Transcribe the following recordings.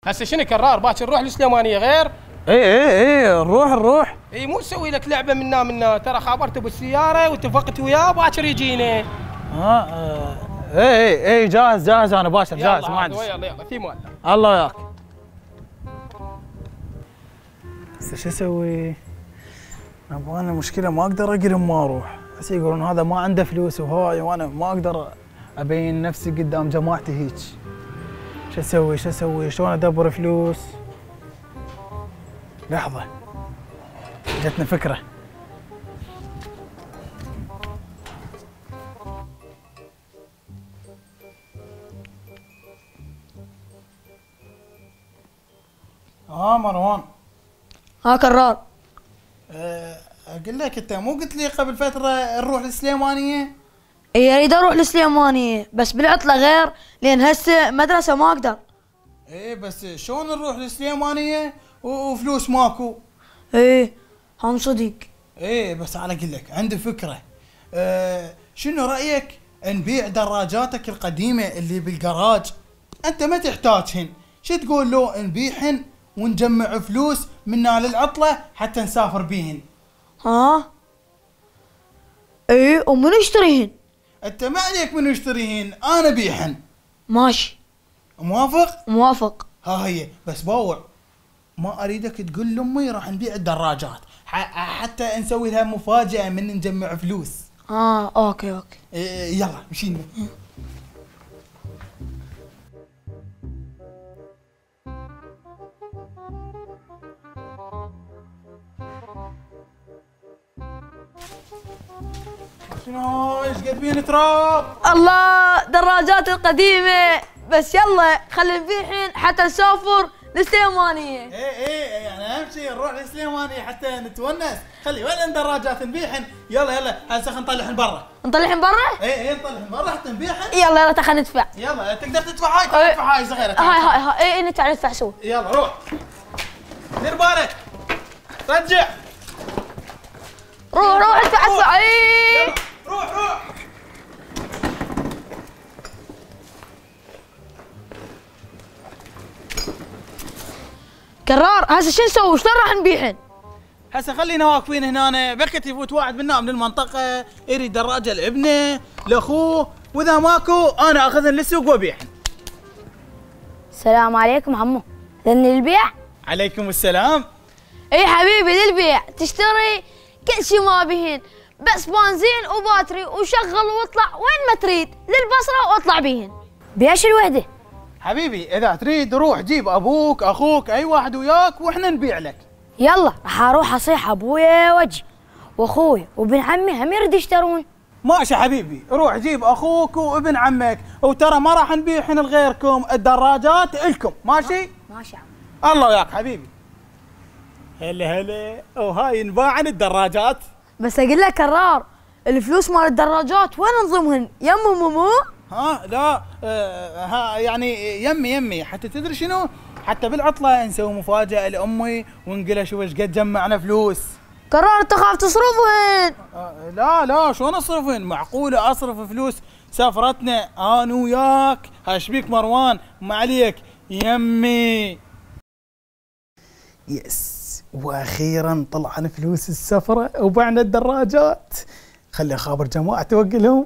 هسه شنو كرار باكر نروح السليمانيه غير؟ ايه نروح. اي مو نسوي لك لعبه منا ترى خابرته بالسياره واتفقت وياه باكر يجينا. ايه جاهز انا باشر جاهز ما عندي. يلا في مال. الله وياك. هسه شو اسوي؟ انا المشكله ما اقدر اقلم ما اروح، بس يقولون هذا ما عنده فلوس وهاي، وانا ما اقدر ابين نفسي قدام جماعتي هيك. شو اسوي؟ شلون ادبر فلوس؟ لحظه جتنا فكره. مروان. كرار. اقول لك انت مو قلت لي قبل فتره نروح السليمانيه؟ اي اريد اروح السليمانيه بس بالعطله غير، لان هسه مدرسه ما اقدر. ايه بس شلون نروح السليمانيه وفلوس ماكو؟ ايه هم صدق. ايه بس انا اقول لك عندي فكره. شنو رايك نبيع دراجاتك القديمه اللي بالجراج؟ انت ما تحتاجهن، شو تقول لو نبيعهن ونجمع فلوس منا للعطله حتى نسافر بيهن؟ ايه ومن يشتريهن؟ انت ما عليك من يشتريهن، انا بيعهن. ماشي. موافق. ها هي بس باوع، ما اريدك تقول لامي راح نبيع الدراجات حتى نسوي لها مفاجاه من نجمع فلوس. اوكي. يلا مشينا. شنو ايش قد بين تراب؟ الله دراجات القديمه، بس يلا خلينا نبيعهن حتى نسافر للسليمانيه. ايه يعني اهم شيء نروح للسليمانيه حتى نتونس. خلي وين دراجات نبيعهن. يلا هسه خلينا نطلعهن برا. نطلعهن برا؟ ايه نطلعهن برا حتى نبيعهن. يلا تعال ندفع. يلا تقدر تدفع هاي. تدفع هاي صغيره. هاي ندفع سوا. يلا روح دير بالك رجع. روح ادفع. اي روح. كرار هسه شو نسوي؟ شلون راح نبيعهن؟ هسه خلينا واقفين هنا، بكت يفوت واحد منا من المنطقه يريد دراجه لابنه لاخوه، واذا ماكو انا اخذهن للسوق وابيعهن. السلام عليكم عمو، ذني البيع؟ عليكم السلام. اي حبيبي للبيع، تشتري كل شيء ما بيهن، بس بنزين وباتري وشغل واطلع وين ما تريد للبصره واطلع بيهن. بيش الوحده؟ حبيبي اذا تريد روح جيب ابوك اخوك اي واحد وياك واحنا نبيع لك. يلا راح اروح اصيح ابويا وجي واخوي وابن عمي هم يريد يشترون. ماشي حبيبي، روح جيب اخوك وابن عمك، وترى ما راح نبيعهن لغيركم، الدراجات الكم. ماشي عم. الله وياك حبيبي. هلا وهاي انباعن الدراجات. بس اقول لك كرار، الفلوس مال الدراجات وين نضمهن؟ يم مو؟ لا يعني يمي حتى تدري شنو؟ حتى بالعطله نسوي مفاجاه لامي ونقول لها شوف ايش قد جمعنا فلوس. كرار انت خاف تصرفهن؟ لا شلون اصرفهن؟ معقوله اصرف فلوس سفرتنا انا وياك؟ ايش بيك مروان؟ ما عليك يمي. يس واخيرا طلعنا فلوس السفره وبعنا الدراجات. خلي اخابر جماعتي واقلهم.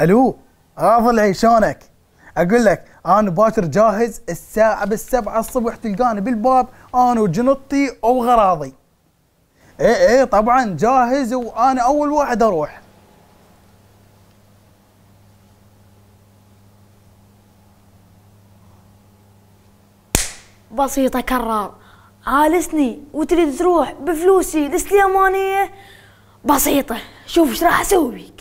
الو ضلعي شلونك؟ اقول لك انا باكر جاهز، الساعه 7 الصبح تلقاني بالباب انا وجنطتي وغراضي. ايه طبعا جاهز وانا اول واحد اروح. بسيطة كرار، عالسني وتريد تروح بفلوسي للسليمانية؟ بسيطة، شوف ايش راح اسوي بيك.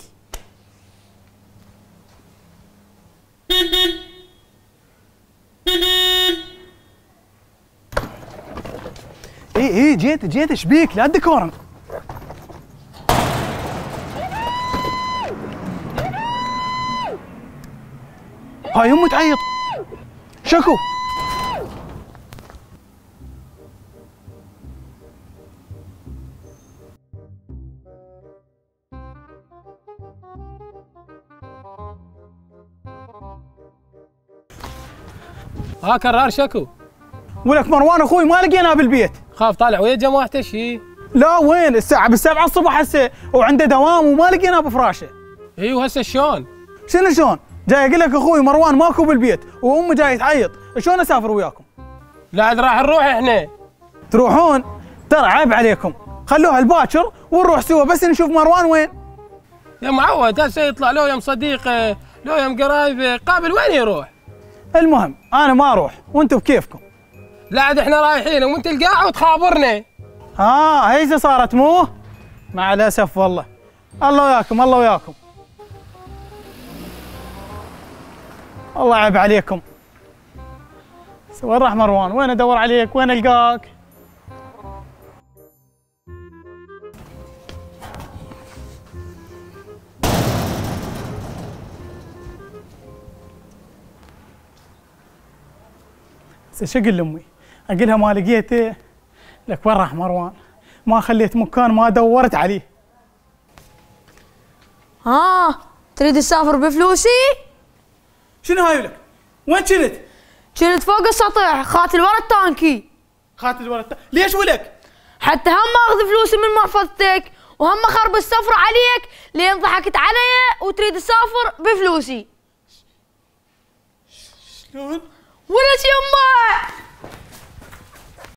ايه جيت ايش بيك؟ لا تدكورن. هاي امي تعيط. شكو كرار شكو. ولك مروان اخوي ما لقيناه بالبيت. خاف طالع ويا جماعته شي. لا وين الساعة ب7 الصبح هسه وعنده دوام وما لقيناه بفراشه. ايوه هسه شلون؟ شنو شلون؟ جاي اقول لك اخوي مروان ماكو بالبيت وامه جاي تعيط، شلون اسافر وياكم؟ لا عاد راح نروح احنا. تروحون؟ ترى عيب عليكم، خلوها الباكر ونروح سوا بس نشوف مروان وين. يا معود هسه يطلع لو يم صديقه لو يم قرايبه قابل وين يروح؟ المهم انا ما اروح وانتم بكيفكم. لا عاد احنا رايحين وانت القاع وتخابرنا. هيسه صارت مو؟ مع الاسف والله. الله وياكم الله وياكم. الله عيب عليكم. وين راح مروان؟ وين ادور عليك؟ وين القاك؟ شو اقول لامي؟ اقولها ما لقيته؟ لك وين راح مروان؟ ما خليت مكان ما دورت عليه. تريد تسافر بفلوسي؟ شنو هاي لك؟ وين كنت؟ كنت فوق السطح خاتل ورا التانكي. خاتل ورا ليش ولك؟ حتى هم اخذ فلوسي من محفظتك وهم خرب السفرة عليك لين ضحكت علي وتريد تسافر بفلوسي. شلون؟ ولك يمه